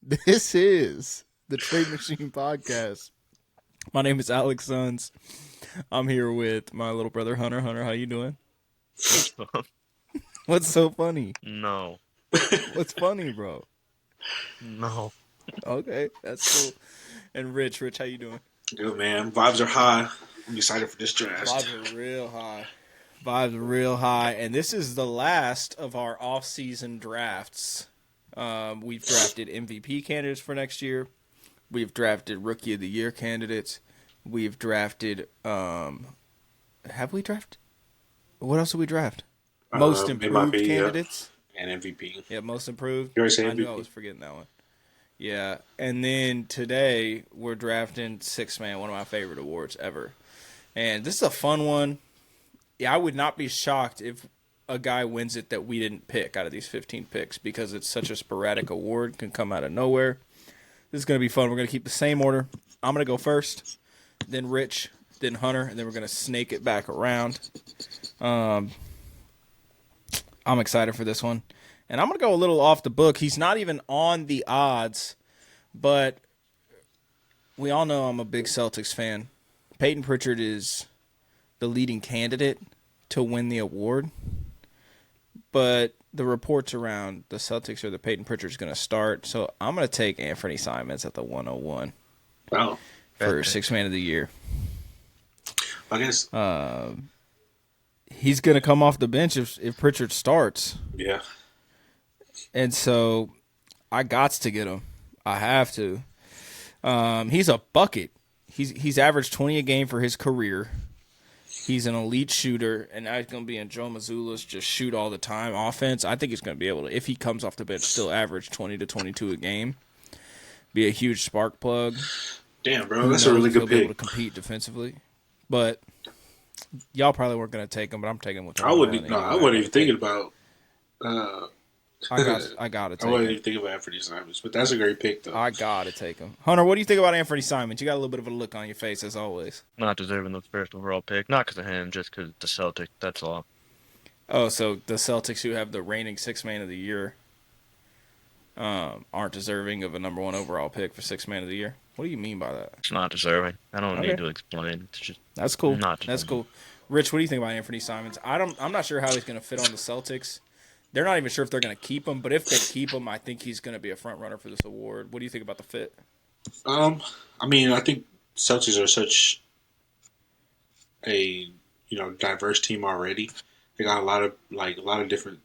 This is the Trade Machine Podcast. My name is Alex Sons. I'm here with my little brother Hunter. Hunter, how you doing? What's so funny? No. What's funny, bro? No. Okay, that's cool. And Rich, how you doing? Good, man. Vibes are high. I'm excited for this draft. Vibes are real high. Vibes are real high. And this is the last of our off-season drafts. We've drafted MVP candidates for next year. We've drafted Rookie of the Year candidates. We've drafted have we drafted? What else did we draft? Most improved MIP, candidates. And MVP. Yeah, most improved. You already said I knew MVP? I was forgetting that one. Yeah, and then today we're drafting Six Man, one of my favorite awards ever. And this is a fun one. Yeah, I would not be shocked if a guy wins it that we didn't pick out of these 15 picks because it's such a sporadic award, can come out of nowhere. This is going to be fun. We're going to keep the same order. I'm going to go first, then Rich, then Hunter, and then we're going to snake it back around. I'm excited for this one. And I'm going to go a little off the book. He's not even on the odds, but we all know I'm a big Celtics fan. Peyton Pritchard is the leading candidate to win the award, but the reports around the Celtics are that Peyton Pritchard's going to start, so I'm going to take Anthony Simons at the 101 for Sixth Man of the Year. I guess. He's going to come off the bench if Pritchard starts. Yeah. And so I got to get him. I have to. He's a bucket. He's averaged 20 a game for his career. He's an elite shooter, and now he's going to be in Joe Mazzulla's just shoot all the time offense. I think he's going to be able to, if he comes off the bench, still average 20 to 22 a game. Be a huge spark plug. Damn, bro, that's a really good pick. Be able to compete defensively, but y'all probably weren't going to take him. But I'm taking him with. I wasn't even thinking about. I got to take him. I wasn't even thinking about Anthony Simons, but that's a great pick, though. I got to take him. Hunter, what do you think about Anthony Simons? You got a little bit of a look on your face, as always. Not deserving the first overall pick. Not because of him, just because the Celtic. That's all. Oh, so the Celtics, who have the reigning Sixth Man of the Year, aren't deserving of a number one overall pick for Sixth Man of the Year? What do you mean by that? It's not deserving. I don't need to explain. It's just that's cool. Not that's cool. Rich, what do you think about Anthony Simons? I'm not sure how he's going to fit on the Celtics. They're not even sure if they're going to keep him, but if they keep him, I think he's going to be a front runner for this award. What do you think about the fit? I mean, I think Celtics are such a diverse team already. They got a lot of different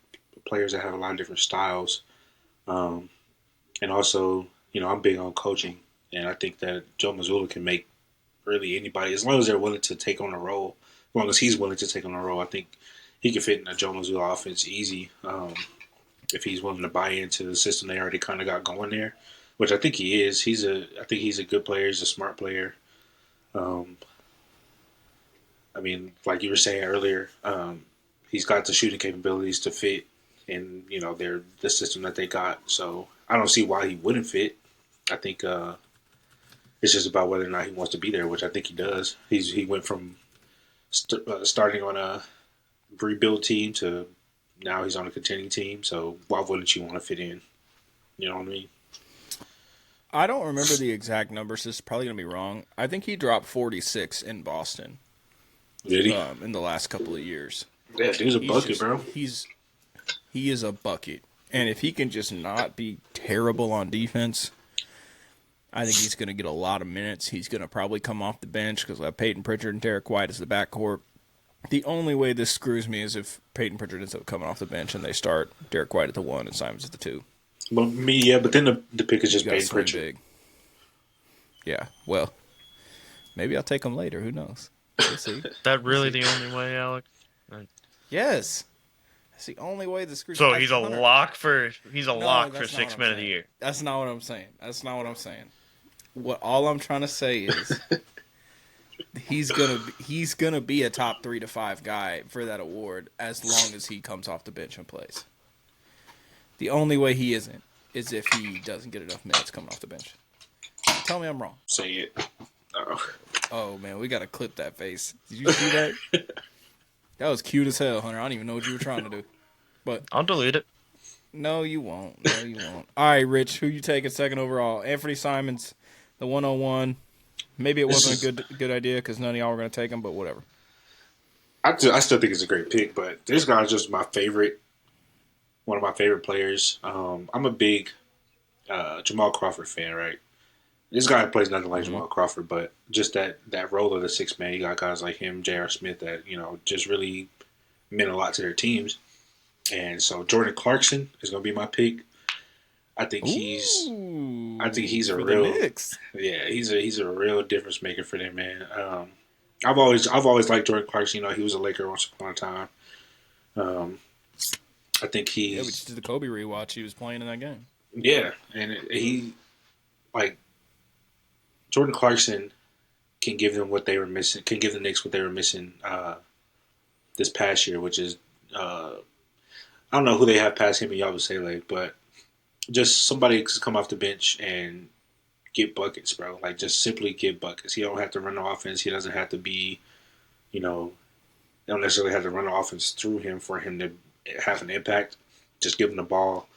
players that have a lot of different styles, and also I'm big on coaching, and I think that Joe Mazzulla can make really anybody, as long as they're willing to take on a role. As long as he's willing to take on a role, I think he can fit in a Joe Mazzulla offense easy if he's willing to buy into the system they already kind of got going there, which I think he is. I think he's a good player. He's a smart player. I mean, like you were saying earlier, he's got the shooting capabilities to fit in the system that they got. So I don't see why he wouldn't fit. I think it's just about whether or not he wants to be there, which I think he does. He went from starting on a rebuild team to now he's on a contending team. So why wouldn't you want to fit in? You know what I mean? I don't remember the exact numbers. This is probably going to be wrong. I think he dropped 46 in Boston. Did he? In the last couple of years. Yeah, dude's a bucket, bro. He is a bucket. And if he can just not be terrible on defense, I think he's going to get a lot of minutes. He's going to probably come off the bench because we'll have Peyton Pritchard and Derek White as the backcourt. The only way this screws me is if Peyton Pritchard ends up coming off the bench and they start Derek White at the 1 and Simons at the 2. But then the pick is just Peyton Pritchard. Big. Yeah, well, maybe I'll take him later. Who knows? We'll see. That really the only way, Alex? Yes. That's the only way the screws. So he's a lock for Sixth Man of the Year. That's not what I'm saying. All I'm trying to say is he's gonna be a top 3 to 5 guy for that award as long as he comes off the bench and plays. The only way he isn't is if he doesn't get enough minutes coming off the bench. Tell me I'm wrong. Say it. Oh man, we gotta clip that face. Did you see that? That was cute as hell, Hunter. I don't even know what you were trying to do. But I'll delete it. No, you won't. No, you won't. All right, Rich, who you taking second overall? Anthony Simons, the 101. Maybe it wasn't a good idea because none of y'all were going to take him, but whatever. I still think it's a great pick, but this guy's just my favorite. One of my favorite players. I'm a big Jamal Crawford fan, right? This guy plays nothing like Jamal Crawford, but just that role of the sixth man, you got guys like him, J.R. Smith, that just really meant a lot to their teams. And so Jordan Clarkson is going to be my pick. I think he's a real he's a real difference maker for them, man. I've always liked Jordan Clarkson. He was a Laker once upon a time. I think we just did the Kobe rewatch. He was playing in that game. Yeah, and he Jordan Clarkson can give them what they were missing. Can give the Knicks what they were missing this past year, which is I don't know who they have past him and Yabusele, but just somebody to come off the bench and get buckets, bro. Like just simply get buckets. He don't have to run the offense. He doesn't have to be, they don't necessarily have to run the offense through him for him to have an impact. Just give him the ball,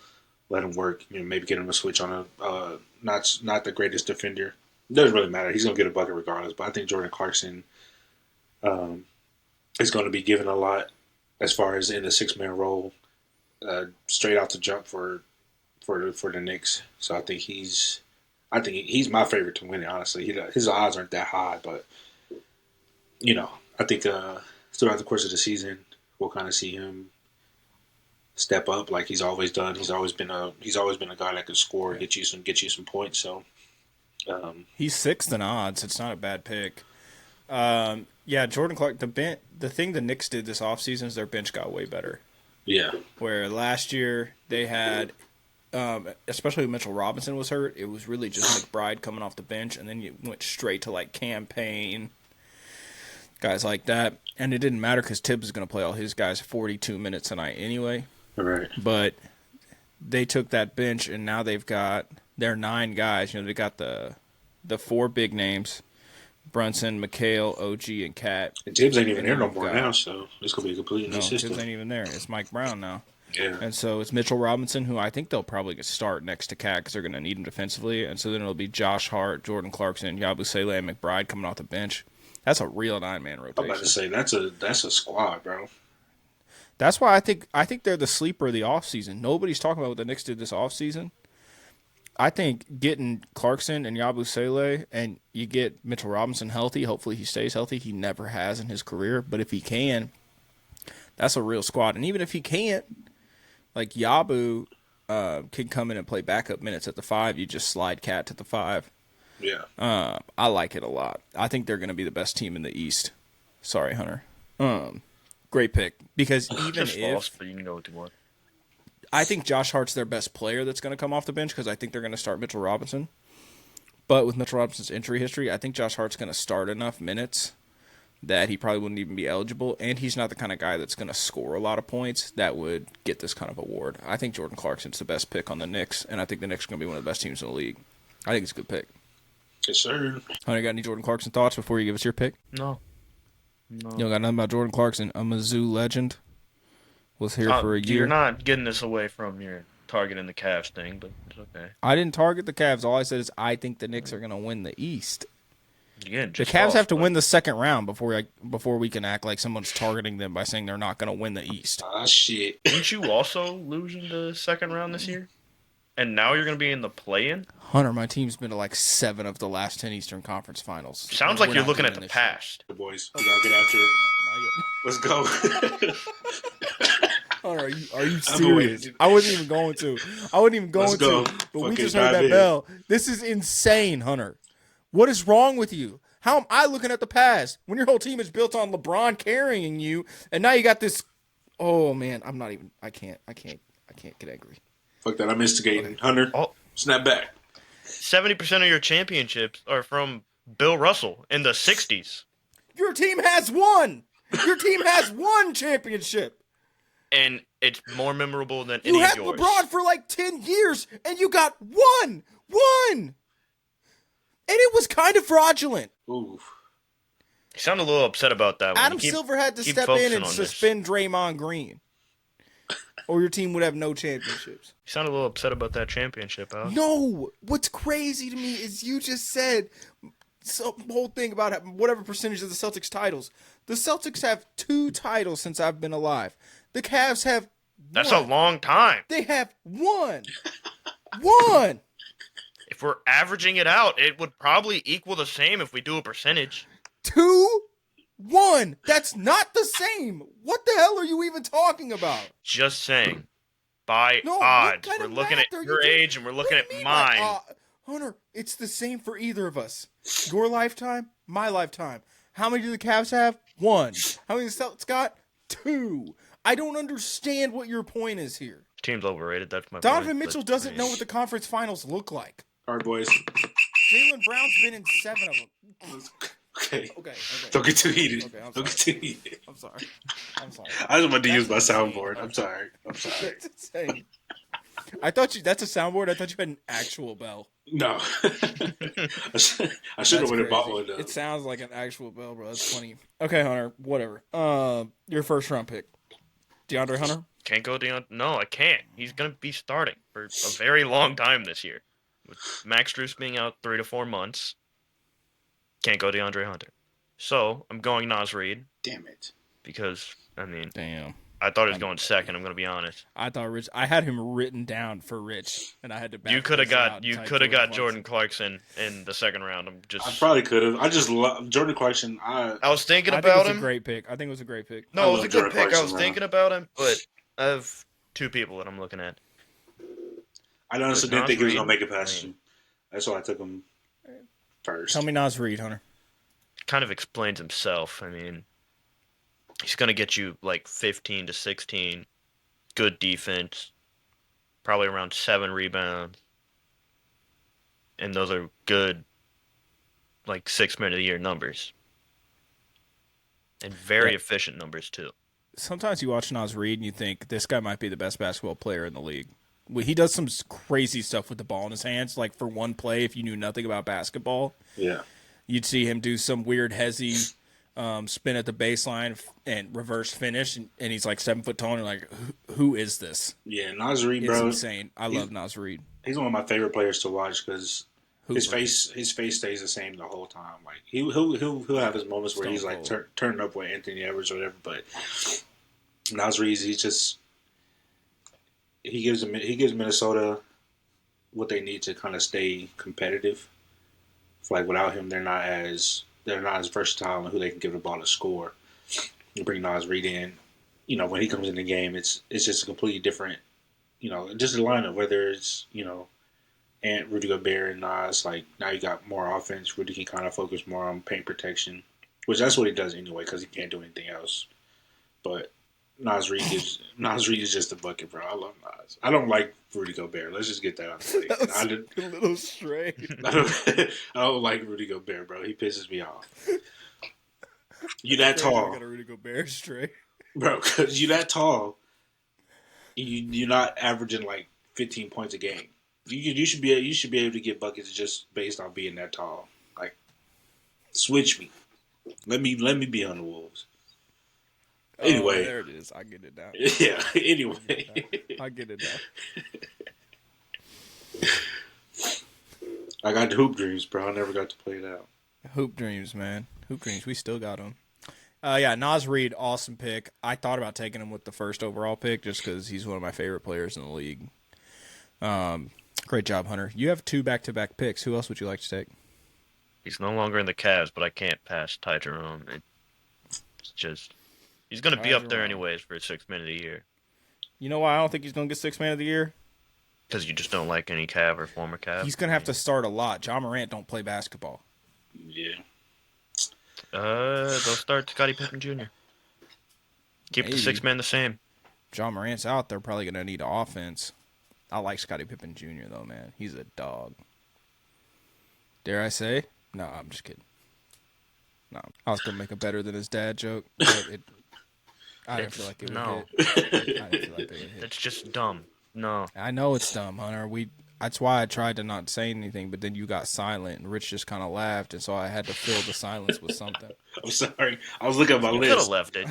let him work. Maybe get him a switch on a not the greatest defender. It doesn't really matter. He's gonna get a bucket regardless. But I think Jordan Clarkson is going to be given a lot as far as in the 6-man role, straight out the jump for the Knicks. So I think he's my favorite to win it. Honestly, his odds aren't that high, but I think throughout the course of the season, we'll kind of see him step up like he's always done. He's always been a guy that can score, get you some points. So he's sixth in odds. It's not a bad pick. Jordan Clark. The thing the Knicks did this offseason is their bench got way better. Yeah. Where last year they had, especially when Mitchell Robinson was hurt, it was really just McBride coming off the bench, and then you went straight to like Campaign, guys like that, and it didn't matter because Tibbs is going to play all his guys 42 minutes a night anyway. Right. But they took that bench, and now they've got their 9 guys. They got the 4 big names. Brunson, McHale, OG, and Cat. And Tibbs ain't even there no more now, so it's going to be a completely new system. Tibbs ain't even there. It's Mike Brown now. Yeah. And so it's Mitchell Robinson, who I think they'll probably start next to Cat because they're going to need him defensively. And so then it'll be Josh Hart, Jordan Clarkson, Yabusele, and McBride coming off the bench. That's a real 9-man rotation. I'm about to say that's a squad, bro. That's why I think they're the sleeper of the offseason. Nobody's talking about what the Knicks did this offseason. I think getting Clarkson and Yabusele and you get Mitchell Robinson healthy, hopefully he stays healthy. He never has in his career, but if he can, that's a real squad. And even if he can't, like Yabu can come in and play backup minutes at the 5. You just slide Cat to the 5. Yeah. I like it a lot. I think they're going to be the best team in the East. Sorry, Hunter. Great pick. Because even if... false, but you can go with the one. I think Josh Hart's their best player that's going to come off the bench because I think they're going to start Mitchell Robinson. But with Mitchell Robinson's injury history, I think Josh Hart's going to start enough minutes that he probably wouldn't even be eligible. And he's not the kind of guy that's going to score a lot of points that would get this kind of award. I think Jordan Clarkson's the best pick on the Knicks, and I think the Knicks are going to be one of the best teams in the league. I think it's a good pick. Yes, sir. Hunter, got any Jordan Clarkson thoughts before you give us your pick? No. You don't got nothing about Jordan Clarkson, a Mizzou legend. Was here for a year. You're not getting this away from your targeting the Cavs thing, but it's okay. I didn't target the Cavs. All I said is I think the Knicks are going to win the East. Again, the Cavs have to win the second round before we can act like someone's targeting them by saying they're not going to win the East. Ah, shit. Didn't you also lose in the second round this year? And now you're going to be in the play-in? Hunter, my team's been to like 7 of the last 10 Eastern Conference Finals. Sounds like you're looking at the past. The boys, we got to get after it. Let's go. Hunter, are you serious? I wasn't even going to. But we just heard that bell. This is insane, Hunter. What is wrong with you? How am I looking at the past when your whole team is built on LeBron carrying you, and now you got this? Oh man, I'm not even. I can't get angry. Fuck that! I'm instigating. Hunter, snap back. 70% of your championships are from Bill Russell in the '60s. Your team has one. Your team has one championship. And it's more memorable than any of yours. You had LeBron for like 10 years, and you got one. And it was kind of fraudulent. Ooh. You sound a little upset about that one. Adam Silver had to step in and suspend Draymond Green. or your team would have no championships. You sound a little upset about that championship, Alex. No, what's crazy to me is you just said some whole thing about whatever percentage of the Celtics titles. The Celtics have 2 titles since I've been alive. The Cavs have That's 1. a long time. They have 1. 1. If we're averaging it out, it would probably equal the same if we do a percentage. 2, 1. That's not the same. What the hell are you even talking about? Just saying. By No, what odds. kind We're of looking math at are you your doing? age and we're looking What do at you mean by mine. Hunter, it's the same for either of us. Your lifetime, my lifetime. How many do the Cavs have? 1. How many the Celtics got? 2. I don't understand what your point is here. Team's overrated. That's my Donovan point, Mitchell but, doesn't I mean, know what the conference finals look like. All right, boys. Jalen Brown's been in 7 of them. Okay. Okay. Don't get too heated. Okay, I'm Don't get sorry. too heated. I'm sorry. I was about to use my That's insane. soundboard. I'm sorry. That's insane. I thought that's a soundboard. I thought you had an actual bell. No. I should have That's went and bought crazy. one, though. It sounds like an actual bell, bro. That's funny. Okay, Hunter. Whatever. Your first round pick, DeAndre Hunter. Can't go down. No, I can't. He's going to be starting for a very long time this year. With Max Strus being out 3 to 4 months, can't go DeAndre Hunter. So I'm going Nas Reed Damn it. because, I mean, Damn. I thought he was going second. I'm going to be honest. I thought Rich. I had him written down for Rich, and I had to. You could have got Jordan Clarkson in the second round. I probably could have. I just love Jordan Clarkson. I was thinking I think about it was him. a great pick. I think it was a great pick. No, I it was love a good Jordan pick. I Clarkson, was bro. thinking about him, but I have 2 people that I'm looking at. I honestly But didn't think he was Nas going to make it Reed, past you. That's why I took him first. Tell me Nas Reed, Hunter. Kind of explains himself. I mean, he's going to get you like 15 to 16, good defense, probably around 7 rebounds, and those are good, like 6-man of the year numbers, and very efficient numbers too. Sometimes you watch Nas Reed and you think this guy might be the best basketball player in the league. Well, he does some crazy stuff with the ball in his hands. Like for one play, if you knew nothing about basketball, Yeah. you'd see him do some weird hezzy spin at the baseline and reverse finish, and he's like 7 foot tall. And you're like, who is this? Yeah, Nas Reed, It's bro. insane. I love Nas Reed. He's one of my favorite players to watch because his Hooper. face stays the same the whole time. Like he'll have his moments where Stone he's like cold. turning up with Anthony Edwards or whatever. But Nas Reed, he gives Minnesota what they need to kind of stay competitive. Like without him, they're not as versatile in who they can give the ball to score. You bring Nas Reed in, when he comes in the game, it's just a completely different, just the lineup. Whether it's and Rudy Gobert and Nas, like now you got more offense. Rudy can kind of focus more on paint protection, which that's what he does anyway because he can't do anything else. But Nas Reed is just a bucket, bro. I love Nas. I don't like Rudy Gobert. Let's just get that out of the way. That was a little stray. I don't like Rudy Gobert, bro. He pisses me off. You that tall, I got a Rudy Gobert stray. bro? Because you that tall, you're not averaging like 15 points a game. You should be able to get buckets just based on being that tall. Like, switch me. Let me be on the Wolves. Anyway, there it is. I get it now. yeah. Anyway, I get it now. I got the hoop dreams, bro. I never got to play it out. Hoop dreams, man. Hoop dreams. We still got them. Yeah, Nas Reed, awesome pick. I thought about taking him with the first overall pick just because he's one of my favorite players in the league. Great job, Hunter. You have 2 back-to-back picks. Who else would you like to take? He's no longer in the Cavs, but I can't pass Ty Jerome. It's just he's going to be Ty up there Jerome. anyways for 6-man of the year You know why I don't think he's going to get 6 man of the year? because you just don't like any Cav or former Cav. He's going to have to start a lot. John Morant don't play basketball. Yeah. They'll start Scottie Pippen Jr. Keep Maybe. the 6-man the same. John Morant's out. They're probably going to need offense. I like Scottie Pippen Jr., though, man. He's a dog. Dare I say? No, I'm just kidding. No, I was going to make a better than his dad joke, but I didn't feel like it would No. hit. I didn't feel like it would hit. That's just dumb. No. I know it's dumb, Hunter. That's why I tried to not say anything, but then you got silent, and Rich just kind of laughed, and so I had to fill the silence with something. I'm sorry. I was looking at my You could have list. left it.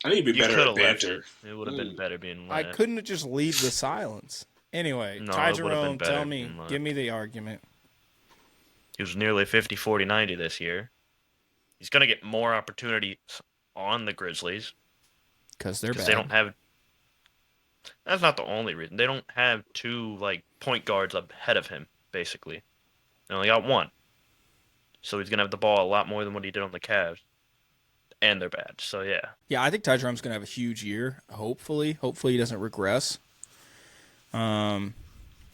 I need to be You better could at have left banter. it. It would have been better being I left. couldn't just leave the silence. Anyway, No, Ty it would have been Jerome, better tell me, being left. give me the argument. He was nearly 50, 40, 90 this year. He's going to get more opportunities on the Grizzlies Because they're because bad. they don't have. That's not the only reason. They don't have two like point guards ahead of him. Basically, they only got one. So he's gonna have the ball a lot more than what he did on the Cavs, and they're bad. So yeah, Yeah, I think Ty Jerome's going to have a huge year, hopefully. Hopefully he doesn't regress.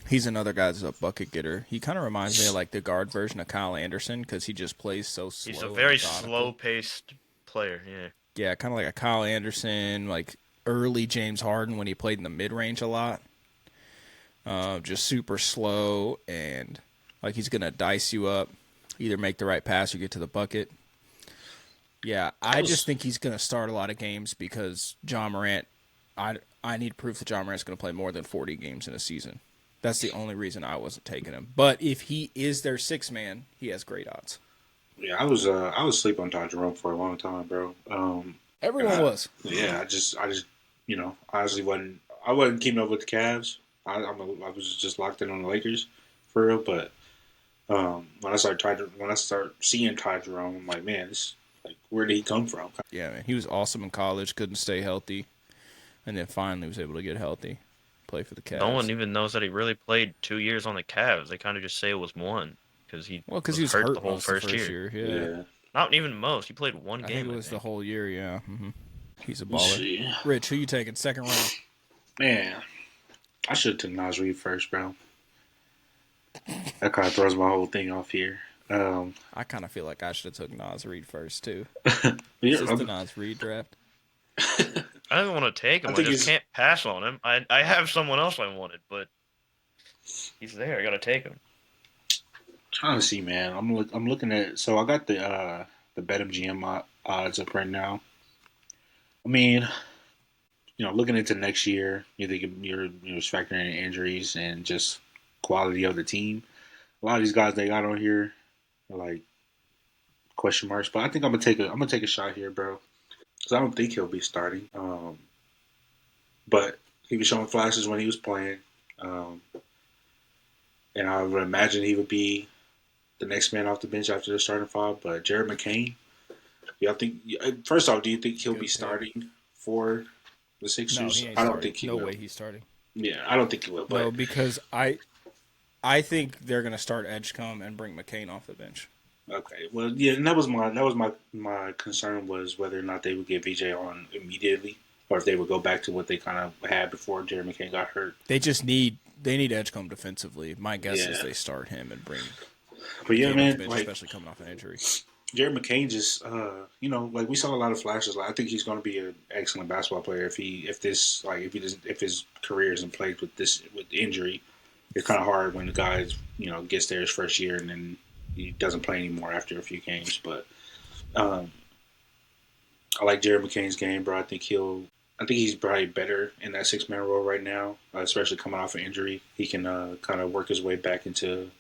He's another guy that's a bucket getter. He kind of reminds me of like the guard version of Kyle Anderson because he just plays so slow. he's a and very methodical. slow-paced player. Yeah, Yeah, kind of like a Kyle Anderson, like early James Harden when he played in the mid-range a lot. Just super slow and like he's going to dice you up, either make the right pass or get to the bucket. Yeah, I just think he's going to start a lot of games because John Morant, I need proof that John Morant's going to play more than 40 games in a season. That's the only reason I wasn't taking him. But if he is their sixth man, he has great odds. Yeah, I was asleep on Ty Jerome for a long time, bro. Everyone was. Yeah, I just honestly I wasn't keeping up with the Cavs. I was just locked in on the Lakers for real. But when I start seeing Ty Jerome, I'm like, man, where did he come from? Yeah, man. He was awesome in college, couldn't stay healthy, and then finally was able to get healthy, play for the Cavs. no one even knows that he really played 2 years on the Cavs. They kind of just say it was one because he was hurt the whole most of first the year. Yeah. Not even most. He played one I game. think it was the whole year, yeah. Mm-hmm. He's a Let's baller. see. Rich, who you taking? Second round. Man, I should have took Nas Reed first, bro. That kind of throws my whole thing off here. I kind of feel like I should have took Nas Reed first, too. Yeah, Is this the Nas Reed draft? I don't want to take him. I think just can't pass on him. I have someone else I wanted, but he's there. I got to take him. trying to see, man. I'm looking at. So I got the BetMGM odds up right now. I mean, looking into next year, you're factoring in injuries and just quality of the team. A lot of these guys they got on here are like question marks, but I think I'm gonna take a shot here, bro. Because I don't think he'll be starting. But he was showing flashes when he was playing, and I would imagine he would be the next man off the bench after the starting five. But Jared McCain, y'all think? First off, do you think he'll be starting for the Sixers? No, he ain't I don't starting. think he No will. way he's starting. Yeah, I don't think he will. But No, because I think they're going to start Edgecombe and bring McCain off the bench. okay, well, yeah, and that was my concern was whether or not they would get VJ on immediately, or if they would go back to what they kind of had before Jared McCain got hurt. They need Edgecombe defensively. My guess is Yeah. they start him and bring But yeah, McCain off the man, bench, like especially coming off an injury. Jared McCain just, like we saw a lot of flashes. Like, I think he's going to be an excellent basketball player if his career isn't plagued with injury. It's kind of hard when the guy gets there his first year and then he doesn't play anymore after a few games. But I like Jared McCain's game, bro. I think he's probably better in that 6-man role right now, especially coming off an injury. He can kind of work his way back into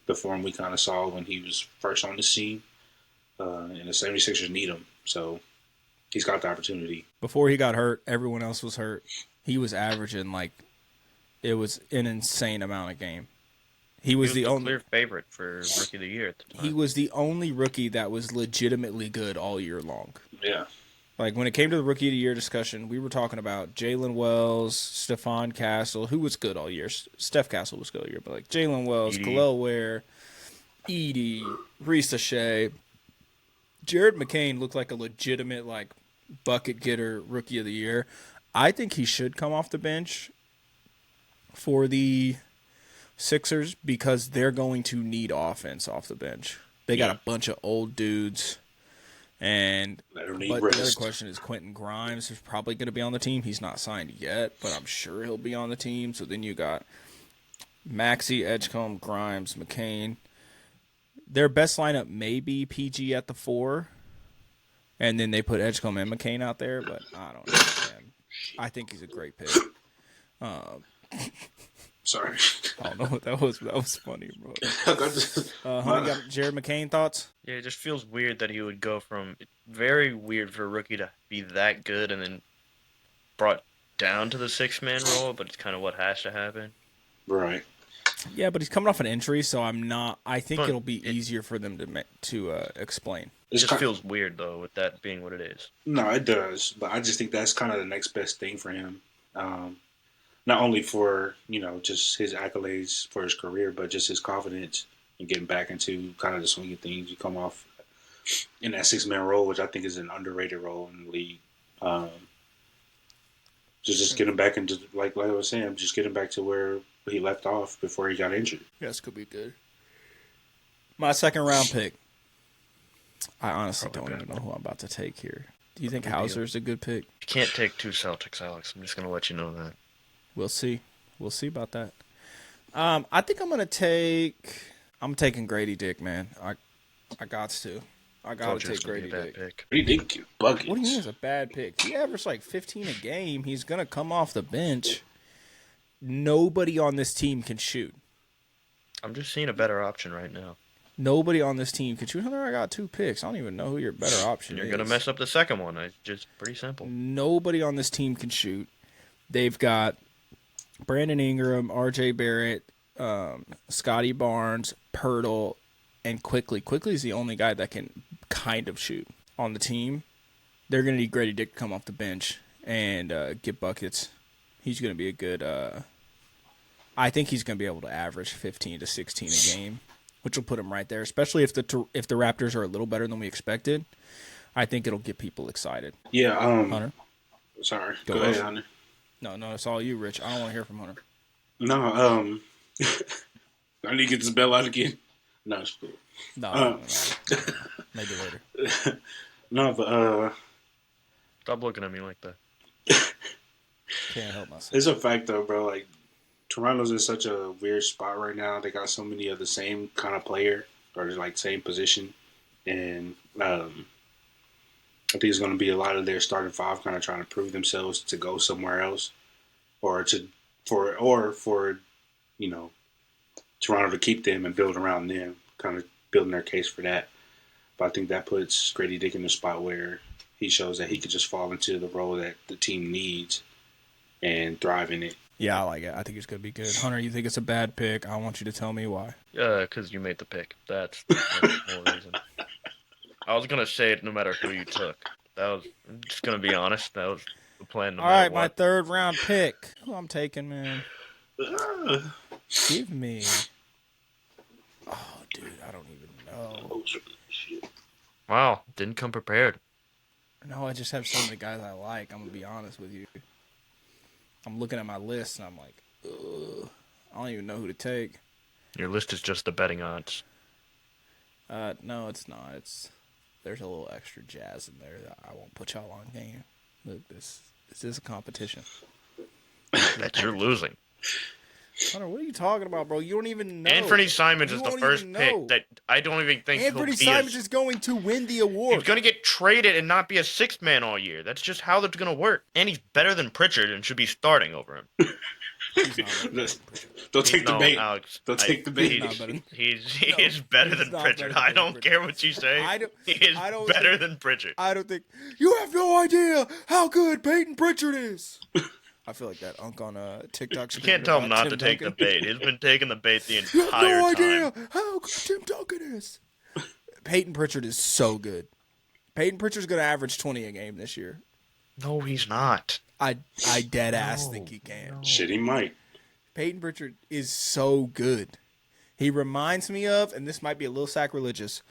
the form we kind of saw when he was first on the scene. And the 76ers need him, so he's got the opportunity. Before he got hurt, everyone else was hurt. He was averaging it was an insane amount of game. He was the only clear favorite for Rookie of the Year at the time. He was the only rookie that was legitimately good all year long. Yeah. Like, when it came to the Rookie of the Year discussion, we were talking about Jalen Wells, Stephon Castle, who was good all year. Steph Castle was good all year, but like Jalen Wells, Edey. Khalil Ware, Edey, Reese Shea. Jared McCain looked like a legitimate bucket getter Rookie of the Year. I think he should come off the bench for the Sixers because they're going to need offense off the bench. They got a bunch of old dudes. And They don't need but the other rest. question is Quentin Grimes is probably going to be on the team. He's not signed yet, but I'm sure he'll be on the team. So then you got Maxey, Edgecombe, Grimes, McCain. Their best lineup may be PG at the 4, and then they put Edgecombe and McCain out there, but I don't know, man. I think he's a great pick. Sorry. I don't know what that was, but that was funny, bro. I got this- Honey, got Jared McCain thoughts? Yeah, it just feels weird that he would go from very weird for a rookie to be that good and then brought down to the six-man role, but it's kind of what has to happen. Right. Yeah, but he's coming off an injury, so I think But it'll be easier for them to explain. It just feels weird, though, with that being what it is. No, it does. But I just think that's kind of the next best thing for him. Not only for, just his accolades for his career, but just his confidence and getting back into kind of the swing of things. You come off in that six-man role, which I think is an underrated role in the league. Just getting back into, like I was saying, just getting back to where he left off before he got injured. Yes, could be good. My second round pick. I honestly don't even know who I'm about to take here. Do you think Hauser's a good pick? You can't take two Celtics, Alex. I'm just going to let you know that. We'll see. We'll see about that. I think I'm taking Grady Dick, man. I got to take Grady Dick. Grady Dick buckets. What do you mean it's a bad pick? He averaged like 15 a game. He's gonna come off the bench. Nobody on this team can shoot. I'm just seeing a better option right now. Nobody on this team can shoot. Hunter, I got 2 picks. I don't even know who your better option is. You're gonna mess up the second one. It's just pretty simple. Nobody on this team can shoot. They've got Brandon Ingram, R.J. Barrett, Scotty Barnes, Pirtle, and Quickly. Quickly is the only guy that can kind of shoot on the team. They're going to need Grady Dick to come off the bench and get buckets. He's going to be a good I think he's going to be able to average 15 to 16 a game, which will put him right there, especially if the Raptors are a little better than we expected. I think it'll get people excited. Yeah, Hunter? Sorry. Go ahead, Hunter. No, it's all you, Rich. I don't want to hear from Hunter. No, I need to get this bell out again. No, it's cool. No. Maybe later. No, but Stop looking at me like that. Can't help myself. It's a fact though, bro. Like Toronto's in such a weird spot right now. They got so many of the same kind of player or like same position, and I think it's going to be a lot of their starting five kind of trying to prove themselves to go somewhere else, or for Toronto to keep them and build around them, kind of building their case for that. But I think that puts Grady Dick in a spot where he shows that he could just fall into the role that the team needs and thrive in it. Yeah, I like it. I think it's going to be good. Hunter, you think it's a bad pick? I want you to tell me why. Because you made the pick. That's the whole reason. I was going to say it no matter who you took. I'm just going to be honest. That was the plan. All right, my third round pick. Who I'm taking, man? Give me. Oh, dude, I don't even know. Wow, didn't come prepared. No, I just have some of the guys I like. I'm going to be honest with you. I'm looking at my list, and I'm like, ugh, I don't even know who to take. Your list is just the betting odds. No, it's not. There's a little extra jazz in there that I won't put y'all on game. Look, this is a competition. That you're losing. Hunter, what are you talking about, bro? You don't even know. Anthony Simons is the first pick that I don't even think Anthony Simons is going to win the award. He's going to get traded and not be a sixth man all year. That's just how that's going to work. And he's better than Pritchard and should be starting over him. Don't take the bait. Alex, Don't take the bait. He is better than Pritchard. I don't care what you say. He is better than Pritchard. I don't think you have no idea how good Peyton Pritchard is. I feel like that unk on TikTok. You can't tell him not to take the bait. He's been taking the bait the entire time. You have no idea how good Tim Duncan is. Peyton Pritchard is so good. Peyton Pritchard's going to average 20 a game this year. No, he's not. I dead ass think he can. No. Shit, he might. Peyton Pritchard is so good. He reminds me of, and this might be a little sacrilegious,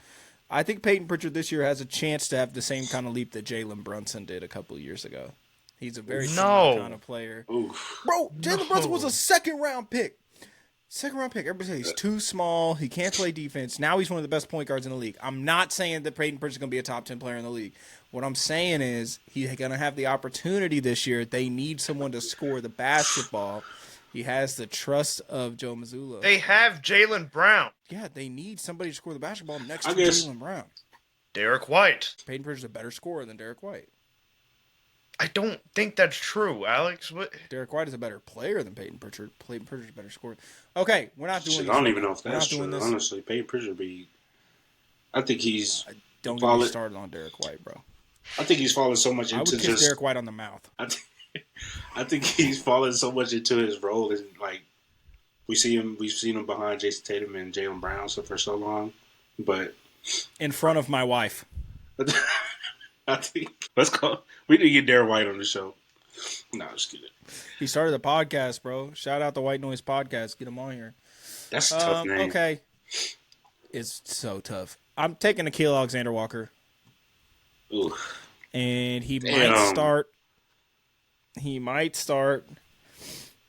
I think Peyton Pritchard this year has a chance to have the same kind of leap that Jalen Brunson did a couple of years ago. He's a very similar kind of player. Oof. Bro, Jalen Brunson was a second-round pick. Everybody says he's too small. He can't play defense. Now he's one of the best point guards in the league. I'm not saying that Peyton Pritchard's going to be a top 10 player in the league. What I'm saying is he's going to have the opportunity this year. They need someone to score the basketball. He has the trust of Joe Mazzulla. They have Jaylen Brown. Yeah, they need somebody to score the basketball next to Jaylen Brown. Derek White. Peyton Pritchard's a better scorer than Derek White. I don't think that's true, Alex. What? Derek White is a better player than Peyton Pritchard. Peyton Pritchard's a better scorer. Okay, we're not doing this. I don't even know if that's true. Honestly, Peyton Pritchard I think he's... Don't get me started on Derek White, bro. I think he's fallen so much I into would kiss just. Derek White on the mouth. I think he's fallen so much into his role, and like we've seen him behind Jason Tatum and Jaylen Brown for so long, but In front of my wife. I think let's go. We need to get Derek White on the show. No, just kidding. He started the podcast, bro. Shout out the White Noise Podcast. Get him on here. That's a tough name. Okay. It's so tough. I'm taking Nickeil Alexander-Walker. Ooh. And he Damn. might start. He might start.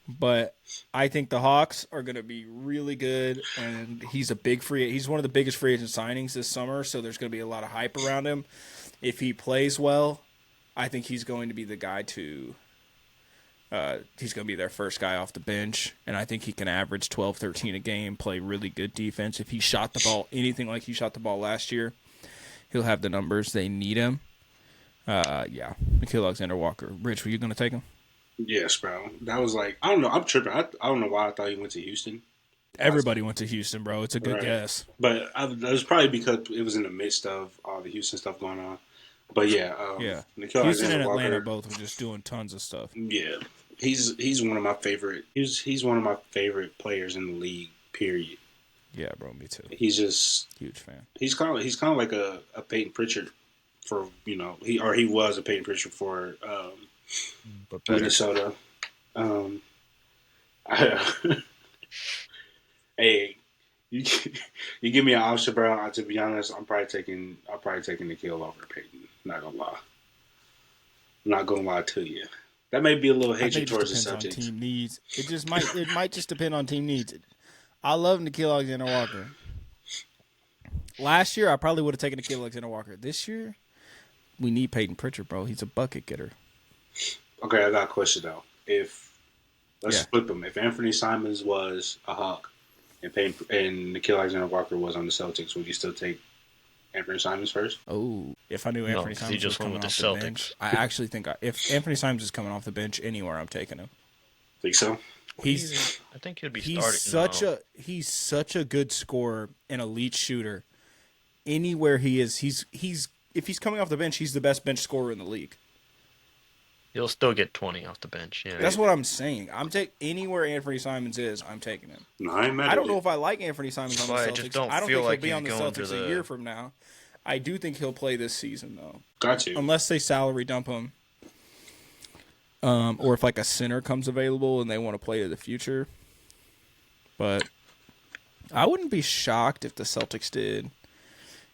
But I think the Hawks are going to be really good. And he's he's one of the biggest free agent signings this summer. So there's going to be a lot of hype around him. If he plays well, I think he's going to be the guy to. He's going to be their first guy off the bench, and I think he can average 12, 13 a game, play really good defense. If he shot the ball anything like he shot the ball last year, he'll have the numbers they need him. Yeah, Nickeil Alexander-Walker. Rich, were you going to take him? Yes, bro. That was like I don't know. I'm tripping. I don't know why I thought he went to Houston. Everybody went to Houston, bro. It's a good guess. But it was probably because it was in the midst of all the Houston stuff going on. But yeah, Houston Nickeil and Atlanta Alexander-Walker, both were just doing tons of stuff. Yeah, he's one of my favorite. He's one of my favorite players in the league. Period. Yeah, bro. Me too. He's just Huge fan. he's kind of like a Peyton Pritchard for he was a Peyton Pritchard for But better. Minnesota. Hey, you give me an option, bro. To be honest, I'll probably taking Nickeil over Peyton. Not gonna lie. I'm not gonna lie to you. That may be a little I think hatred it towards the just depends on Celtics. team needs. It might just depend on team needs. I love Nickeil Alexander-Walker. Last year, I probably would have taken Nickeil Alexander-Walker. This year, we need Peyton Pritchard, bro. He's a bucket getter. Okay, I got a question though. Let's Yeah. flip them. If Anthony Simons was a Hawk and Nickeil Alexander-Walker was on the Celtics, would you still take Anthony Simons first? Oh, if I knew No, Anthony 'cause he Simons was just went coming with off the the Celtics. bench, I actually think if Anthony Simons is coming off the bench anywhere, I'm taking him. Think so? I think he'd be starting. He's such a good scorer and elite shooter. Anywhere he is, he's if he's coming off the bench, he's the best bench scorer in the league. He'll still get 20 off the bench. Yeah. That's what I'm saying. Anywhere Anthony Simons is, I'm taking him. No, I ain't mad. I don't at know it. if I like Anthony Simons on the Why, I Celtics. just don't I don't feel think like he'll be on the he's going to Celtics the- a year from now. I do think he'll play this season though, Got to. unless they salary dump him, or if like a center comes available and they want to play to the future. But I wouldn't be shocked if the Celtics did.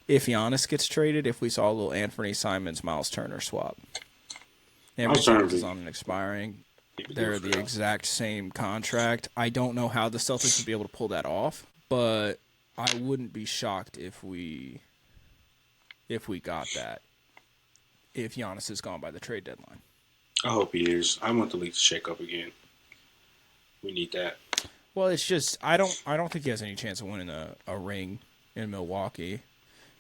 If Giannis gets traded, if we saw a little Anthony Simons, Miles Turner swap. Anthony Miles Turner Simons is would be- on an expiring. Keep it They're good for the y'all. exact same contract. I don't know how the Celtics would be able to pull that off, but I wouldn't be shocked if we got that. If Giannis is gone by the trade deadline. I hope he is. I want the league to shake up again. We need that. Well, it's just I don't think he has any chance of winning a ring in Milwaukee.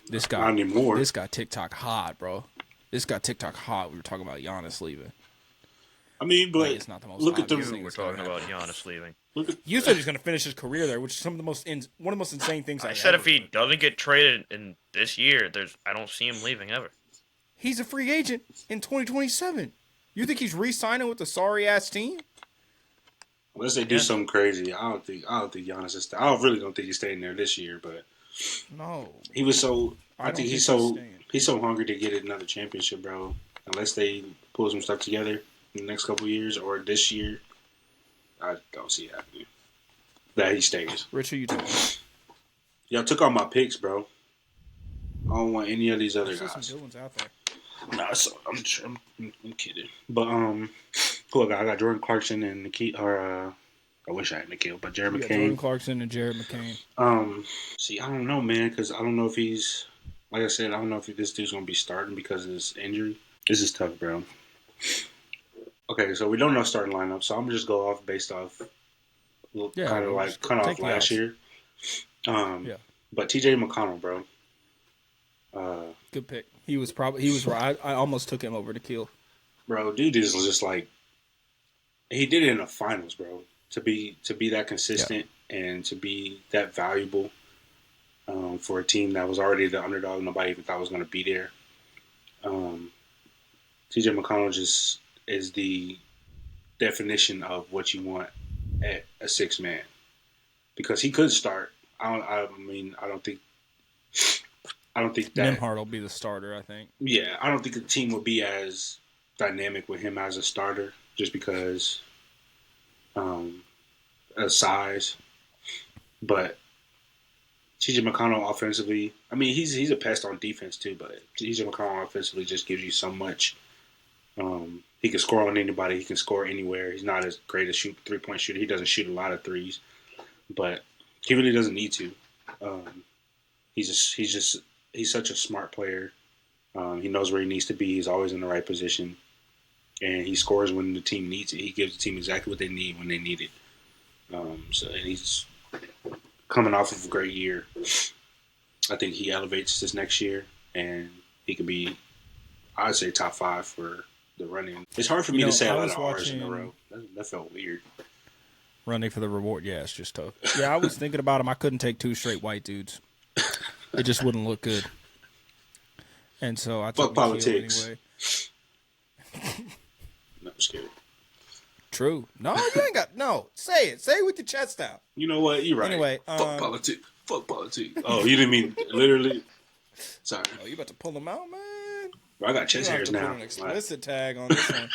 This guy Not anymore. This got TikTok hot, bro. This got TikTok hot. We were talking about Giannis leaving. I mean, but Like, it's not the most look at the obvious thing We're that's gonna talking about happen. Giannis leaving. look at You said he's going to finish his career there, which is one of the most insane things I I've said ever if he heard. doesn't get traded in this year, I don't see him leaving ever. He's a free agent in 2027. You think he's re-signing with the sorry ass team? unless they do Yeah. something crazy. I don't think Giannis is. Really don't think he's staying there this year. But No. he was so. I don't think he's think so. he's staying. He's so hungry to get another championship, bro. Unless they pull some stuff together in the next couple of years or this year, I don't see it happening. That he stays. Rich, who you taking? Y'all took all my picks, bro. I don't want any of these other There's some guys. good ones out there. Nah, I'm kidding. But who I got Jordan Clarkson and Nickeil. I wish I had Nickeil, but Jared You got Jordan McCain. Clarkson and Jared McCain. See, I don't know, man, because I don't know if he's like I said. I don't know if this dude's gonna be starting because of his injury. This is tough, bro. Okay, so we don't know starting lineup, so I'm gonna just go off based off Yeah, kind of we'll like just cut take off the last odds. year. Yeah. But TJ McConnell, bro. Good pick. He was right. I almost took him over to Kiel. Bro, dude is just like he did it in the finals, bro. To be that consistent and to be that valuable for a team that was already the underdog, nobody even thought was going to be there. TJ McConnell just is the definition of what you want at a six man because he could start. I don't think that. Nimhard will be the starter, I think. Yeah, I don't think the team would be as dynamic with him as a starter, just because of size. But TJ McConnell offensively, I mean, he's a pest on defense too. But TJ McConnell offensively just gives you so much. He can score on anybody. He can score anywhere. He's not as great a 3-point shooter. He doesn't shoot a lot of threes, but he really doesn't need to. He's such a smart player. He knows where he needs to be. He's always in the right position, and he scores when the team needs it. He gives the team exactly what they need when they need it. And he's coming off of a great year. I think he elevates this next year, and he could be, I'd say, top 5 for the running. It's hard for me to say a lot of R's in a row. That felt weird. Running for the reward, yeah, it's just tough. Yeah, I was thinking about him. I couldn't take 2 straight white dudes. It just wouldn't look good. And so I took Fuck politics. Anyway. No, just kidding. True. No, you ain't got say it. Say it with your chest out. You know what? You're right. Anyway, fuck politics. Fuck politics. Oh, you didn't mean literally? Sorry. Oh, you about to pull them out, man? Bro, I got chest hairs now. Put an explicit tag on this one.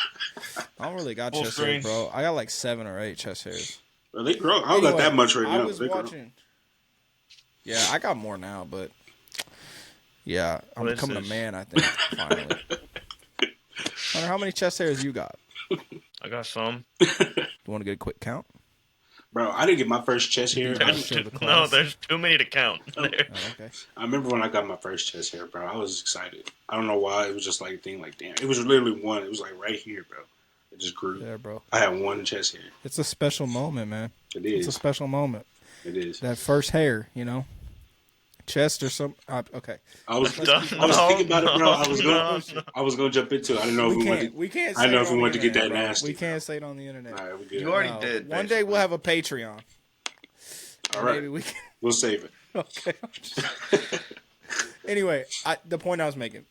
I don't really got chest hairs, bro. I got like 7 or 8 chest hairs. Well, they grow. I don't got that much right now. I was watching. Yeah, I got more now, but yeah, I'm becoming a man, I think, finally. Hunter, how many chest hairs you got? I got some. You want to get a quick count? Bro, I didn't get my first chest hair. No, there's too many to count. Oh, okay. I remember when I got my first chest hair, bro. I was excited. I don't know why. It was just like a thing like, damn. It was literally one. It was like right here, bro. It just grew. Yeah, bro. I had one chest hair. It's a special moment, man. It is. It's a special moment. It is. That first hair, you know? Chest or some. Okay. I was thinking about it, bro. I was going to jump into it. I didn't know if we wanted to. We can't. I don't know if we wanted to get that nasty. We can't say it on the internet. All right, we good. You already did. One day we'll have a Patreon. All right. Maybe we can. We'll save it. Okay. Anyway, the point I was making,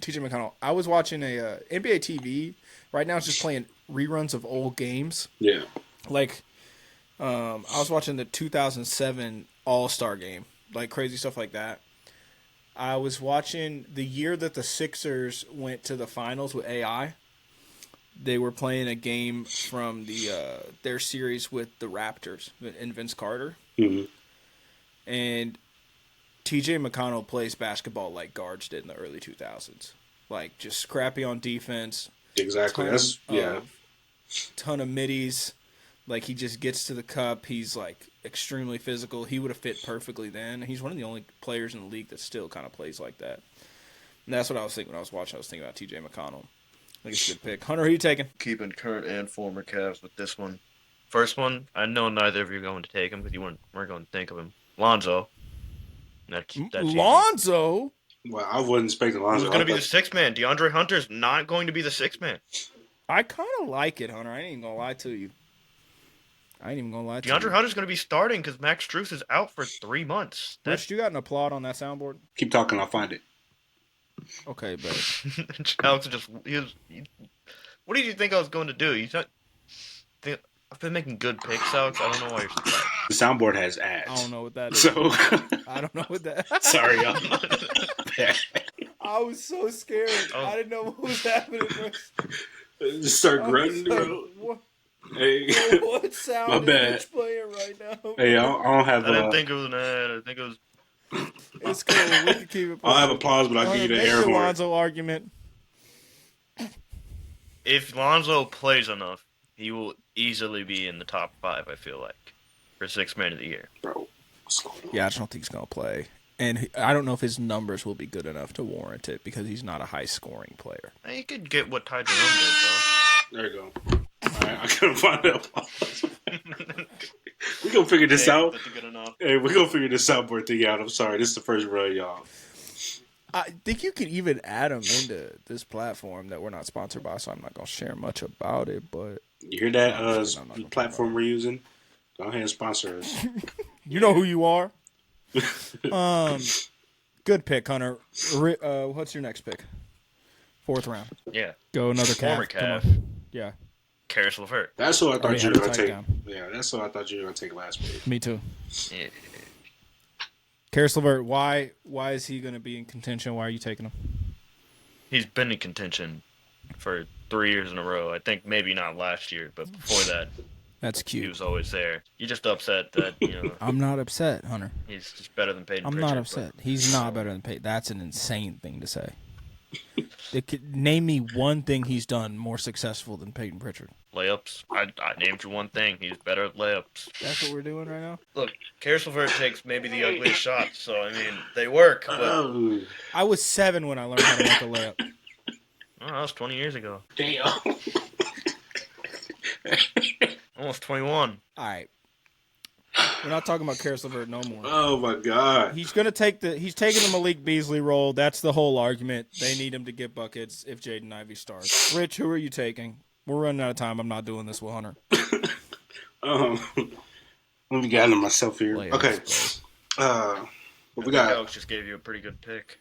TJ McConnell. I was watching a NBA TV. Right now, it's just playing reruns of old games. Yeah. Like, I was watching the 2007 All-Star game, like crazy stuff like that. I was watching the year that the Sixers went to the finals with AI. They were playing a game from their series with the Raptors and Vince Carter. Mm-hmm. And TJ McConnell plays basketball like guards did in the early 2000s. Like, just scrappy on defense. Exactly. Ton of middies. Like, he just gets to the cup. He's, like, extremely physical. He would have fit perfectly then. He's one of the only players in the league that still kind of plays like that. And that's what I was thinking when I was watching. I was thinking about TJ McConnell. I think it's a good pick. Hunter, who are you taking? Keeping current and former Cavs with this one. First one, I know neither of you are going to take him because you weren't going to think of him. Lonzo. That's Lonzo? Well, I wasn't expecting Lonzo. Who's going to be the sixth man? DeAndre Hunter's not going to be the sixth man. I kind of like it, Hunter. I ain't even going to lie to you. DeAndre Hunter's going to be starting because Max Strus is out for 3 months. Rich, you got an applaud on that soundboard? Keep talking, I'll find it. Okay, but Alex what did you think I was going to do? I've been making good picks, Alex. I don't know why you're surprised. The soundboard has ads. I don't know what that is. So I don't know what that. Sorry, y'all. I was so scared. I didn't know what was happening. Just start grunting, bro. What? Hey, what sound my bad. is playing right now? Hey, I don't have. I didn't think it was an ad. I think it was. It's cool. We can keep it. I'll have applause, but I'll give you the air horn. Lonzo argument. If Lonzo plays enough, he will easily be in the top 5. I feel like for sixth man of the year, bro. What's going on? Yeah, I just don't think he's gonna play, and I don't know if his numbers will be good enough to warrant it because he's not a high scoring player. You could get what Ty Jerome did, though. There you go. All right, I couldn't find the applause. We gonna figure this out. That's good enough. Hey, we're gonna figure this soundboard thing out. I'm sorry, this is the first run, y'all. I think you can even add them into this platform that we're not sponsored by, so I'm not gonna share much about it. But you hear that? Platform we're using. Go ahead and sponsor us. You know who you are. Good pick, Hunter. What's your next pick? 4th round. Yeah, Go another former calf. calf, Come on. Yeah. Karis LeVert. That's who I Already thought you had were the gonna type take. down. Yeah, that's who I thought you were gonna take last pick. Me too. Yeah. Karis LeVert, why is he going to be in contention? Why are you taking him? He's been in contention for 3 years in a row. I think maybe not last year, but before that, That's he cute. was always there. You're just upset that I'm not upset, Hunter. he's just better than Peyton I'm Pritchard. not upset. He's not better than Peyton. That's an insane thing to say. Name me one thing he's done more successful than Peyton Pritchard. Layups. I named you one thing. He's better at layups. That's what we're doing right now? Look, Karis LeVert takes maybe the ugliest shots, so I mean they work. But Oh, I was 7 when I learned how to make a layup. that was 20 years ago. damn. Almost 21. All right. We're not talking about Karis LeVert no more. Oh my god. He's taking the Malik Beasley role. That's the whole argument. They need him to get buckets if Jaden Ivey starts. Rich, who are you taking? We're running out of time. I'm not doing this with Hunter. Let me get into myself here. Layups, Okay. What we I think got? Alex just gave you a pretty good pick.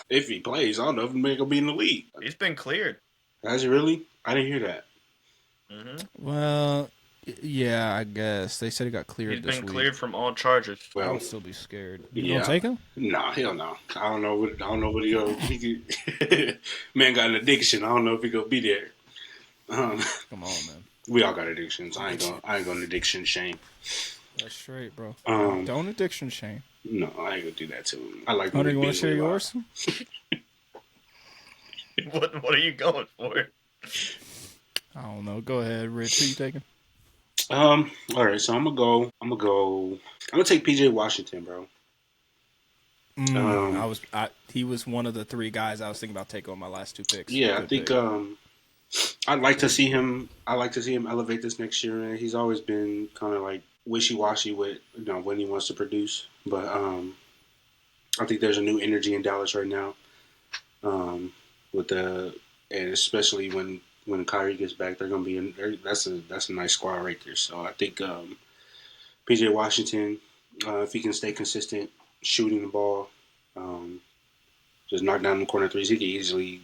If he plays, I don't know if he's gonna be in the league. He's been cleared. Has he really? I didn't hear that. Well, yeah, I guess. They said he got cleared He's this been week. cleared from all charges. I Well, would still be scared. You Yeah. gonna take him? nah, hell no. I don't know what he go. Man got an addiction. I don't know if he gonna be there. Come on, man. We all got addictions. I ain't gonna addiction shame. That's straight, bro. Um, Don't addiction shame. No, I ain't gonna do that to him. I like. Hunter, you want want to share yours? What are you going for? I don't know. Go ahead, Rich. Who you taking? All right, so I'm gonna take PJ Washington, bro. He was one of the 3 guys I was thinking about taking on my last 2 picks. Yeah, I Good think pick. I'd like to see him. I like to see him elevate this next year. Man, he's always been kind of like wishy-washy with when he wants to produce, but I think there's a new energy in Dallas right now. And especially when Kyrie gets back, they're gonna be in. That's a nice squad right there. So I think PJ Washington, if he can stay consistent shooting the ball, just knock down the corner threes, he could easily.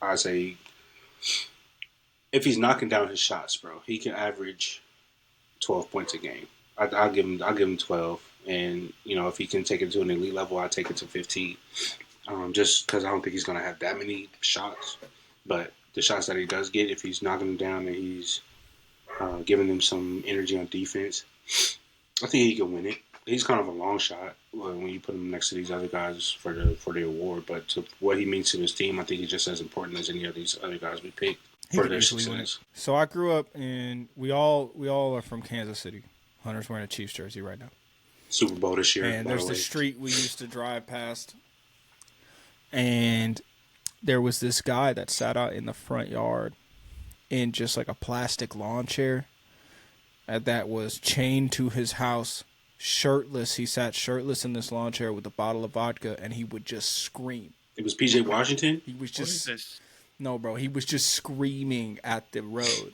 I say, if he's knocking down his shots, bro, he can average 12 points a game. I'll give him 12, and if he can take it to an elite level, I'll take it to 15. Just because I don't think he's gonna have that many shots, but the shots that he does get, if he's knocking them down and he's giving them some energy on defense, I think he can win it. He's kind of a long shot when you put him next to these other guys for the award, but to what he means to his team, I think he's just as important as any of these other guys we picked He for could their easily win it. success. So I grew up in. We all are from Kansas City. Hunter's wearing a Chiefs jersey right now. Super Bowl this year, And by there's the the way. street we used to drive past, and there was this guy that sat out in the front yard in just like a plastic lawn chair that was chained to his house, shirtless. He sat shirtless in this lawn chair with a bottle of vodka, and he would just scream. It was PJ Washington. He was What is just this? no, bro. He was just screaming at the road.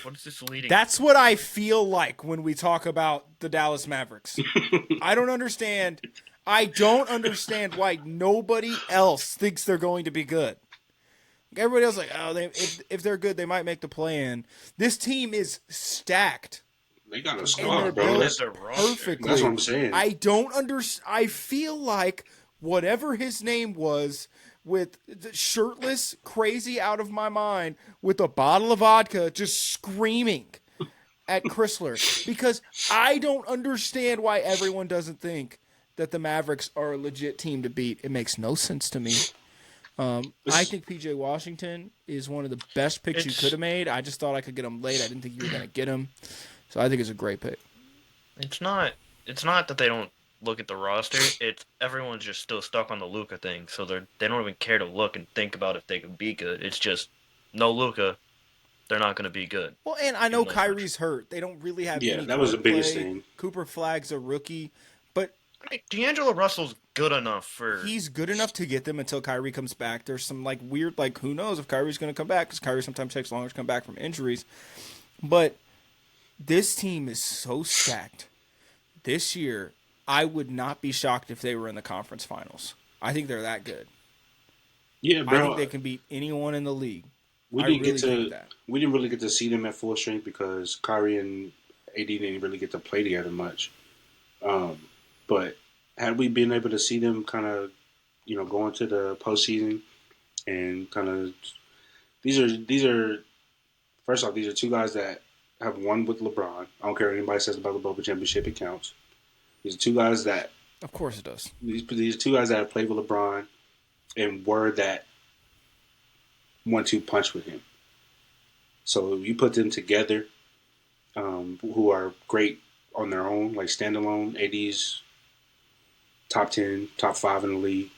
What is this leading? That's what I feel like when we talk about the Dallas Mavericks. I don't understand. I don't understand why nobody else thinks they're going to be good. Everybody else is like, oh, if they're good, they might make the play-in. This team is stacked They got a they're squad, bro. built That's, Their roster. perfectly. that's what I'm saying. I don't I feel like whatever his name was, with the shirtless, crazy out of my mind, with a bottle of vodka, just screaming at Chrysler, because I don't understand why everyone doesn't think that the Mavericks are a legit team to beat. It makes no sense to me. I think PJ Washington is one of the best picks you It's- could have made. I just thought I could get him late. I didn't think you were going to get him. So I think it's a great pick. It's not that they don't look at the roster. It's everyone's just still stuck on the Luka thing, so they don't even care to look and think about if they can be good. It's just no Luka, they're not going to be good. Well, and I know Give him that Kyrie's hurt. They don't really have Yeah, any that was the guard biggest play. thing. Cooper Flagg's a rookie, but I mean, D'Angelo Russell's good enough for. he's good enough to get them until Kyrie comes back. There's some like weird, like who knows if Kyrie's going to come back, because Kyrie sometimes takes longer to come back from injuries. But this team is so stacked. This year, I would not be shocked if they were in the conference finals. I think they're that good. Yeah, I bro. think they can beat anyone in the league. We I didn't really get think to that. we didn't really get to see them at full strength because Kyrie and AD didn't really get to play together much. Um, but had we been able to see them kind of, go into the postseason and kind of these are first off, these are two guys that have won with LeBron. I don't care what anybody says about the Boba championship; it counts. These are two guys that Of course it does. these two guys that have played with LeBron and were that 1-2 punch with him. So you put them together, who are great on their own, like standalone. AD's top 10, top 5 in the league.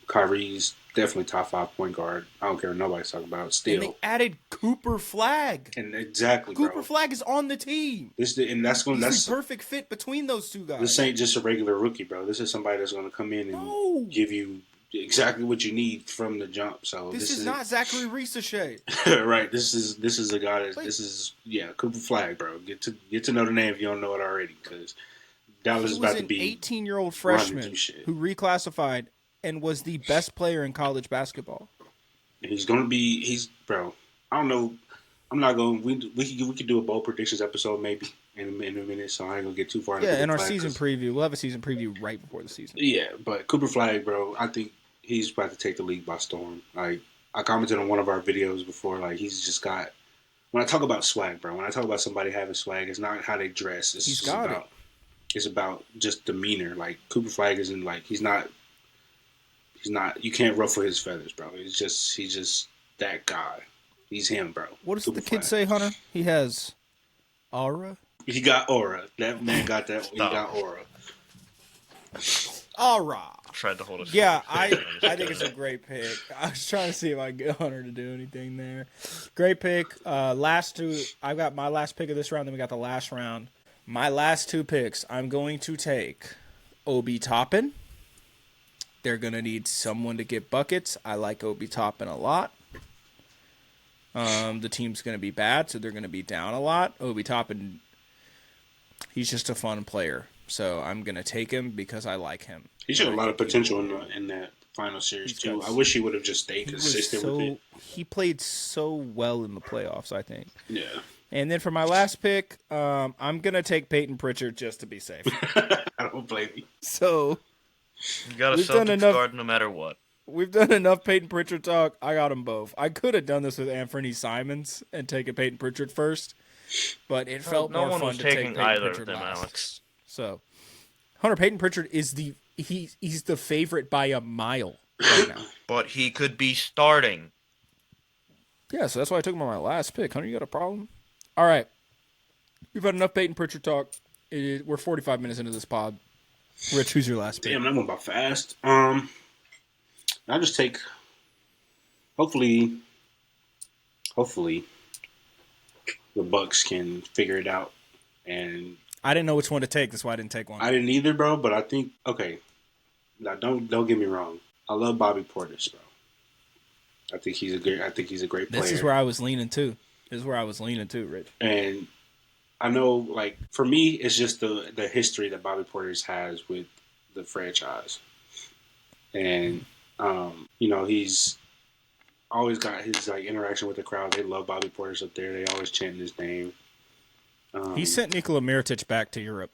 Kyrie's definitely top 5 point guard. I don't care what nobody's talking about. And Still, they added Cooper Flag. and exactly, Cooper bro. Flag is on the team. And that's going. He's That's the perfect fit between those two guys. This ain't just a regular rookie, bro. This is somebody that's going to come in and No. give you exactly what you need from the jump. So This is not Zachary Ricochet. right. This is a guy that this is Cooper Flag, bro. Get to know the name if you don't know it already, because Dallas is He was about to an be 18-year-old running freshman through shit. who reclassified and was the best player in college basketball. And he's going to be. He's bro. I don't know. I'm not going. We could do a bold predictions episode maybe in a minute. So I ain't gonna get too far. Yeah, into in our Flag, season 'cause- preview. We'll have a season preview right before the season. Yeah, but Cooper Flag, bro, I think he's about to take the league by storm. Like, I commented on one of our videos before, like, he's just got. When I talk about swag, bro, when I talk about somebody having swag, it's not how they dress. It's He's just got about, It's about just demeanor. Like, Cooper Flag isn't, like, he's not. You can't ruffle his feathers, bro. He's just that guy. He's him, bro. What does Cooper the kid Flag. say, Hunter? He has aura? He got aura. That man got that. He Stop. got aura. Aura. Tried to hold us. Yeah, I think it's a great pick. I was trying to see if I could get Hunter to do anything there. Great pick. Last two. I've got my last pick of this round. Then we got the last round. My last two picks. I'm going to take Obi Toppin. They're going to need someone to get buckets. I like Obi Toppin a lot. The team's going to be bad, so they're going to be down a lot. Obi Toppin, he's just a fun player. So I'm going to take him because I like him. He showed a And I lot of think he potential will- in that final series He's too. got- I wish he would have just stayed he was consistent with it. He played so well in the playoffs, I think. Yeah. And then for my last pick, I'm going to take Peyton Pritchard just to be safe. I don't blame you. So You got a We've done Celtics enough- guard no matter what. we've done enough Peyton Pritchard talk. I got them both. I could have done this with Anthony Simons and taken Peyton Pritchard first, but it felt no more one fun was to take taking Peyton either of Pritchard them, last. Alex. So Hunter Peyton Pritchard is he's the favorite by a mile right now. But he could be starting. Yeah, so that's why I took him on my last pick. Hunter, you got a problem? All right. We've had enough Peyton Pritchard talk. We're 45 minutes into this pod. Rich, who's your last pick? Damn, that went by fast. I'll just take. Hopefully, the Bucks can figure it out. And I didn't know which one to take. That's why I didn't take one. I didn't either, bro. But I think okay. Now, don't get me wrong. I love Bobby Portis, bro. I think he's a great player. This is where I was leaning too. Rich. And I know, like, for me, it's just the history that Bobby Portis has with the franchise. And, he's always got his, like, interaction with the crowd. They love Bobby Portis up there. They always chanting his name. He sent Nikola Mirotic back to Europe.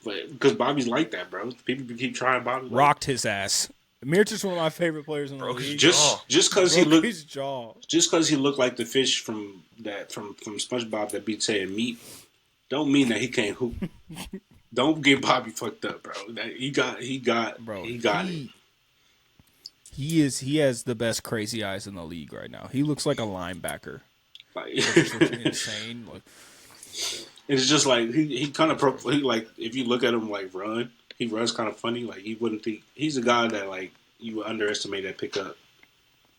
But because Bobby's like that, bro. People keep trying Bobby. Rocked his ass. Mirotic's one of my favorite players in the Broke his league. jaw. Just because he Broke looked his jaw. Just because he looked like the fish from SpongeBob that be saying meat, don't mean that he can't hoop. Don't get Bobby fucked up, bro. He got it. He has the best crazy eyes in the league right now. He looks like a linebacker. Like, Just looks insane. Like, it's just like he kind of like if you look at him like run, he runs kind of funny. Like you wouldn't think he's a guy that like you would underestimate that pickup.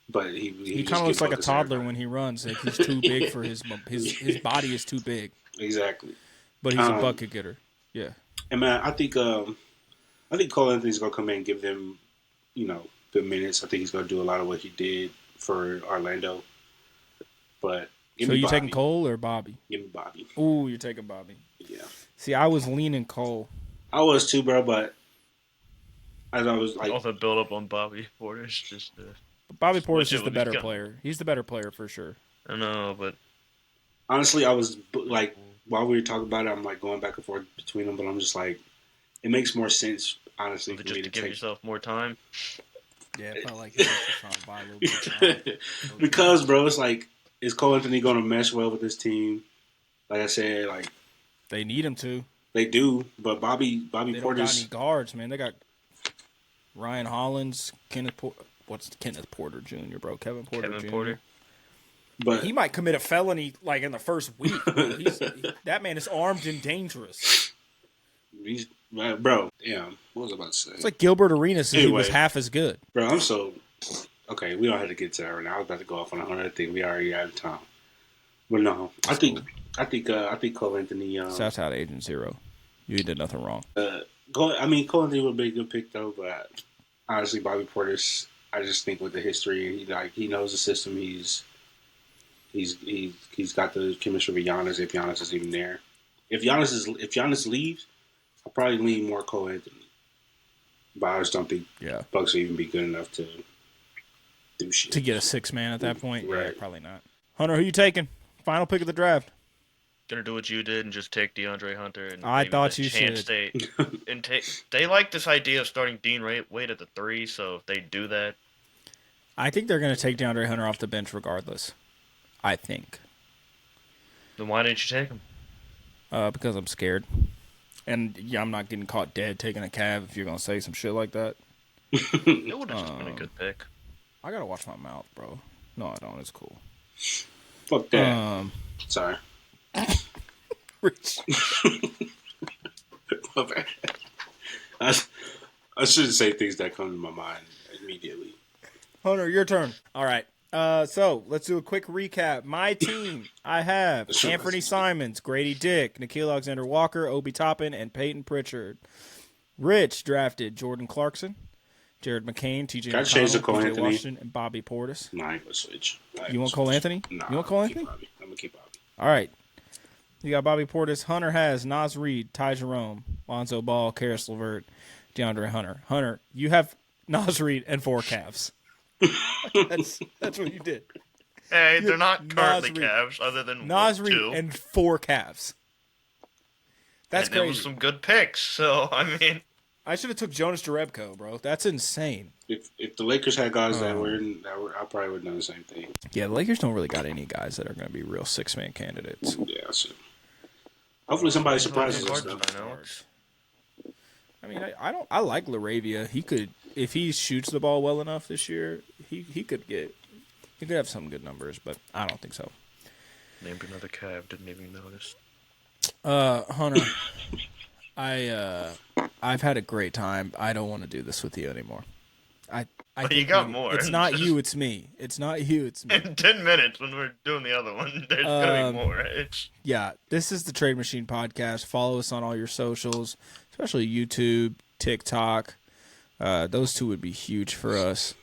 But he he just kind of looks get like a buckets toddler everybody. when he runs. Like he's too big for his body is too big. Exactly. But he's a bucket getter. Yeah. And man, I think Cole Anthony's gonna come in and give them, good minutes. I think he's gonna do a lot of what he did for Orlando. But give So me you Bobby. taking Cole or Bobby? Give me Bobby. Ooh, you're taking Bobby. Yeah, See, I was leaning Cole. I was too, bro. But as I was like, All the build up on Bobby Porter's just. Bobby Portis Switch is it the when he's better coming. player. He's the better player for sure. I know, but honestly, I was like, while we were talking about it, I'm like going back and forth between them, but I'm just like, it makes more sense, honestly, for me just to to give take. yourself more time. Yeah, it felt like he was just trying to buy a little bit of time. Because, bro, it's like, is Cole Anthony going to mesh well with this team? Like I said, like They need him to. they do, but Bobby They don't got any Porter's guards, man. They got Ryan Hollins, what's Kenneth Porter Jr., bro? Kevin Porter Kevin Jr. Porter. but He might commit a felony like in the first week. Bro. That man is armed and dangerous. he's bro. Damn, what was I about to say? It's like Gilbert Arenas. He was Anyway. half as good. Bro, I'm so okay. We don't have to get to that right now. I was about to go off on another thing. We already out of time. But no, I think Cole Anthony. Shouts out to Agent Zero. You did nothing wrong. Cole Anthony would be a good pick though, but honestly, Bobby Portis. I just think with the history, he knows the system. He's got the chemistry with Giannis. If Giannis is even there, if Giannis leaves, I'll probably lean more Cole Anthony. But I just don't think Yeah. Bucks will even be good enough to do shit. To get a 6-man at that point? Yeah, Right. probably not. Hunter, who you taking? Final pick of the draft. Gonna do what you did and just take DeAndre Hunter. And I maybe thought the you chance should. They like this idea of starting Dean Wade at the 3. So if they do that, I think they're going to take DeAndre Hunter off the bench regardless. I think. then why didn't you take him? Because I'm scared. And yeah, I'm not getting caught dead taking a Cav if you're going to say some shit like that. It would have just been a good pick. I got to watch my mouth, bro. No, I don't. It's cool. Fuck that. Sorry. Rich. My bad. I shouldn't say things that come to my mind immediately. Hunter, your turn. All right. So let's do a quick recap. My team, I have Sure. Anthony Simons, Grady Dick, Nikhil Alexander-Walker, Obi Toppin, and Peyton Pritchard. Rich drafted Jordan Clarkson, Jared McCain, TJ Gotta change the McConnell, Cole PJ Anthony. Washington, and Bobby Portis. Nah, I ain't gonna switch. You want Cole Anthony? Nah, You want Cole I'm gonna Anthony? keep Bobby. I'm gonna keep Bobby. All right. You got Bobby Portis. Hunter has Naz Reid, Ty Jerome, Lonzo Ball, Karis LeVert, DeAndre Hunter. Hunter, you have Naz Reid and 4 Cavs. That's what you did. Hey, they're not currently Nas Reed. Cavs other than Naz 2. Reid and 4 Cavs. That's and there was crazy. some good picks. So I mean, I should have took Jonas Jerebko, bro. That's insane. If the Lakers had guys that were, I probably would have done the same thing. Yeah, the Lakers don't really got any guys that are going to be real 6-man candidates. Yeah, so hopefully somebody surprises us. Hard Though. to know. I mean, I like Laravia. He could, if he shoots the ball well enough this year, he could have some good numbers, but I don't think so. Named another Cav. Didn't even notice. Hunter, I've had a great time. I don't want to do this with you anymore. I You think got more. It's not you, it's me. It's not you, it's me. In 10 minutes when we're doing the other one, there's gonna be more. It's Yeah, this is the Trade Machine Podcast. Follow us on all your socials, especially YouTube, TikTok. Those 2 would be huge for us.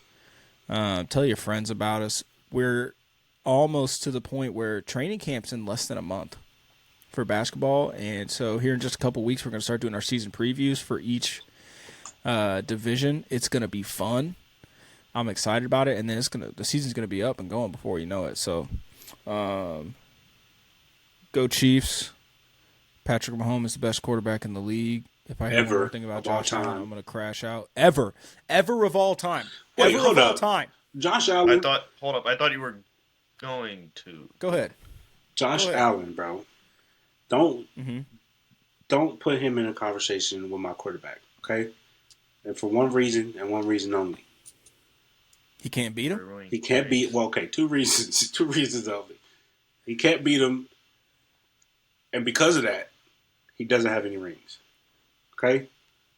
Tell your friends about us. We're almost to the point where training camp's in less than a month for basketball. And so here in just a couple weeks, we're going to start doing our season previews for each division. It's going to be fun. I'm excited about it. And then the season's going to be up and going before you know it. So go Chiefs. Patrick Mahomes is the best quarterback in the league. If I hear one Ever more thing about of all Josh Allen, time. I'm going to crash out. Ever of all time. Wait, Ever hold of all up. time. Josh Allen. hold up. I thought you were going to. Go ahead. Josh Go ahead. Allen, bro. Don't put him in a conversation with my quarterback, okay? And for one reason and one reason only. He can't beat him? He can't beat. Well, okay, 2 reasons. 2 reasons only. He can't beat him, and because of that, he doesn't have any rings. Okay,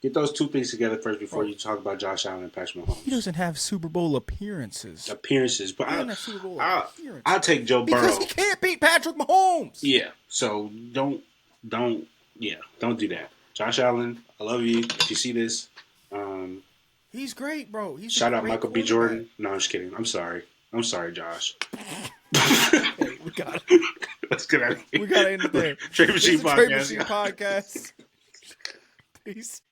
get those 2 things together first before you talk about Josh Allen and Patrick Mahomes. He doesn't have Super Bowl appearances. Appearances, but He doesn't have Super Bowl I'll appearances. take Joe Burrow. Because he can't beat Patrick Mahomes. Yeah, so don't do that. Josh Allen, I love you. If you see this, He's great, bro. He's shout a out great Michael B. quarterback. Jordan. No, I'm just kidding. I'm sorry, Josh. Hey, we got it. Let's get out of here. We got to end it there. Trade This is Machine the Trade Podcast. Machine Podcast. Peace.